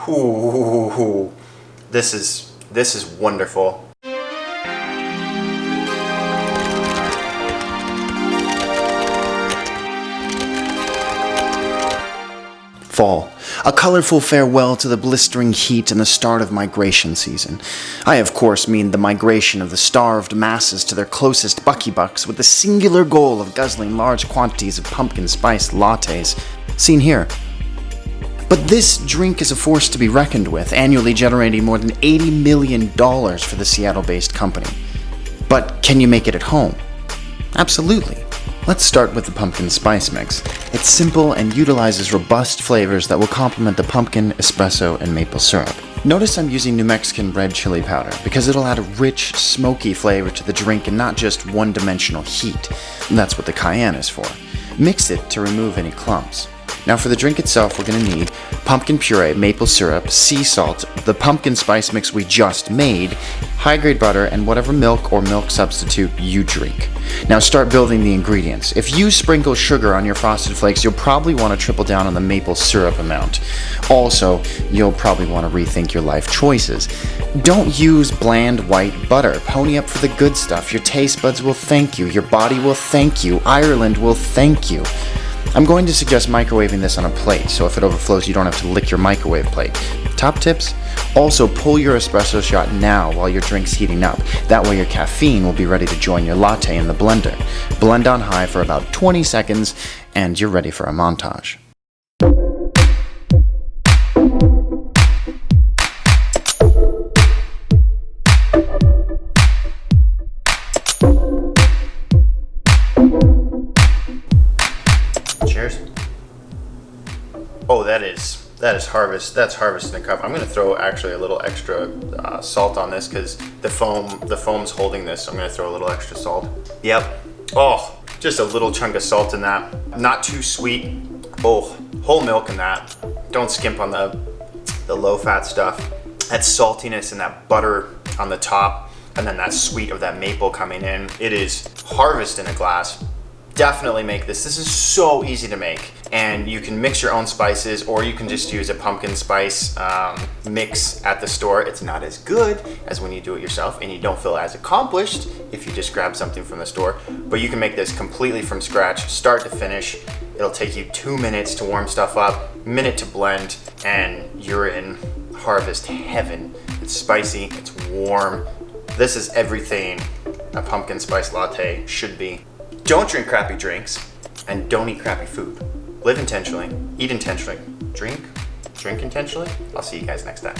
Ooh, this is wonderful. Fall. A colorful farewell to the blistering heat and the start of migration season. I, of course, mean the migration of the starved masses to their closest Bucky Bucks with the singular goal of guzzling large quantities of pumpkin spice lattes, seen here. But this drink is a force to be reckoned with, annually generating more than $80 million for the Seattle-based company. But can you make it at home? Absolutely. Let's start with the pumpkin spice mix. It's simple and utilizes robust flavors that will complement the pumpkin, espresso, and maple syrup. Notice I'm using New Mexican red chili powder because it'll add a rich, smoky flavor to the drink and not just one-dimensional heat. That's what the cayenne is for. Mix it to remove any clumps. Now for the drink itself, we're going to need pumpkin puree, maple syrup, sea salt, the pumpkin spice mix we just made, high-grade butter, and whatever milk or milk substitute you drink. Now start building the ingredients. If you sprinkle sugar on your Frosted Flakes, you'll probably want to triple down on the maple syrup amount. Also, you'll probably want to rethink your life choices. Don't use bland white butter. Pony up for the good stuff. Your taste buds will thank you. Your body will thank you. Ireland will thank you. I'm going to suggest microwaving this on a plate, so if it overflows, you don't have to lick your microwave plate. Top tips? Also, pull your espresso shot now while your drink's heating up. That way your caffeine will be ready to join your latte in the blender. Blend on high for about 20 seconds, and you're ready for a montage. Cheers. Oh, that's harvest in a cup. I'm gonna throw actually a little extra salt on this because the foam's holding this. So I'm gonna throw a little extra salt. Yep. Oh, just a little chunk of salt in that. Not too sweet. Oh, whole milk in that. Don't skimp on the low-fat stuff. That saltiness and that butter on the top, and then that sweet of that maple coming in. It is harvest in a glass. Definitely make this. This is so easy to make, and you can mix your own spices, or you can just use a pumpkin spice mix at the store. It's not as good as when you do it yourself, and you don't feel as accomplished if you just grab something from the store. But you can make this completely from scratch, start to finish. It'll take you 2 minutes to warm stuff up, minute to blend, and you're in harvest heaven. It's spicy, it's warm. This is everything a pumpkin spice latte should be. Don't drink crappy drinks, and don't eat crappy food. Live intentionally, eat intentionally, drink intentionally. I'll see you guys next time.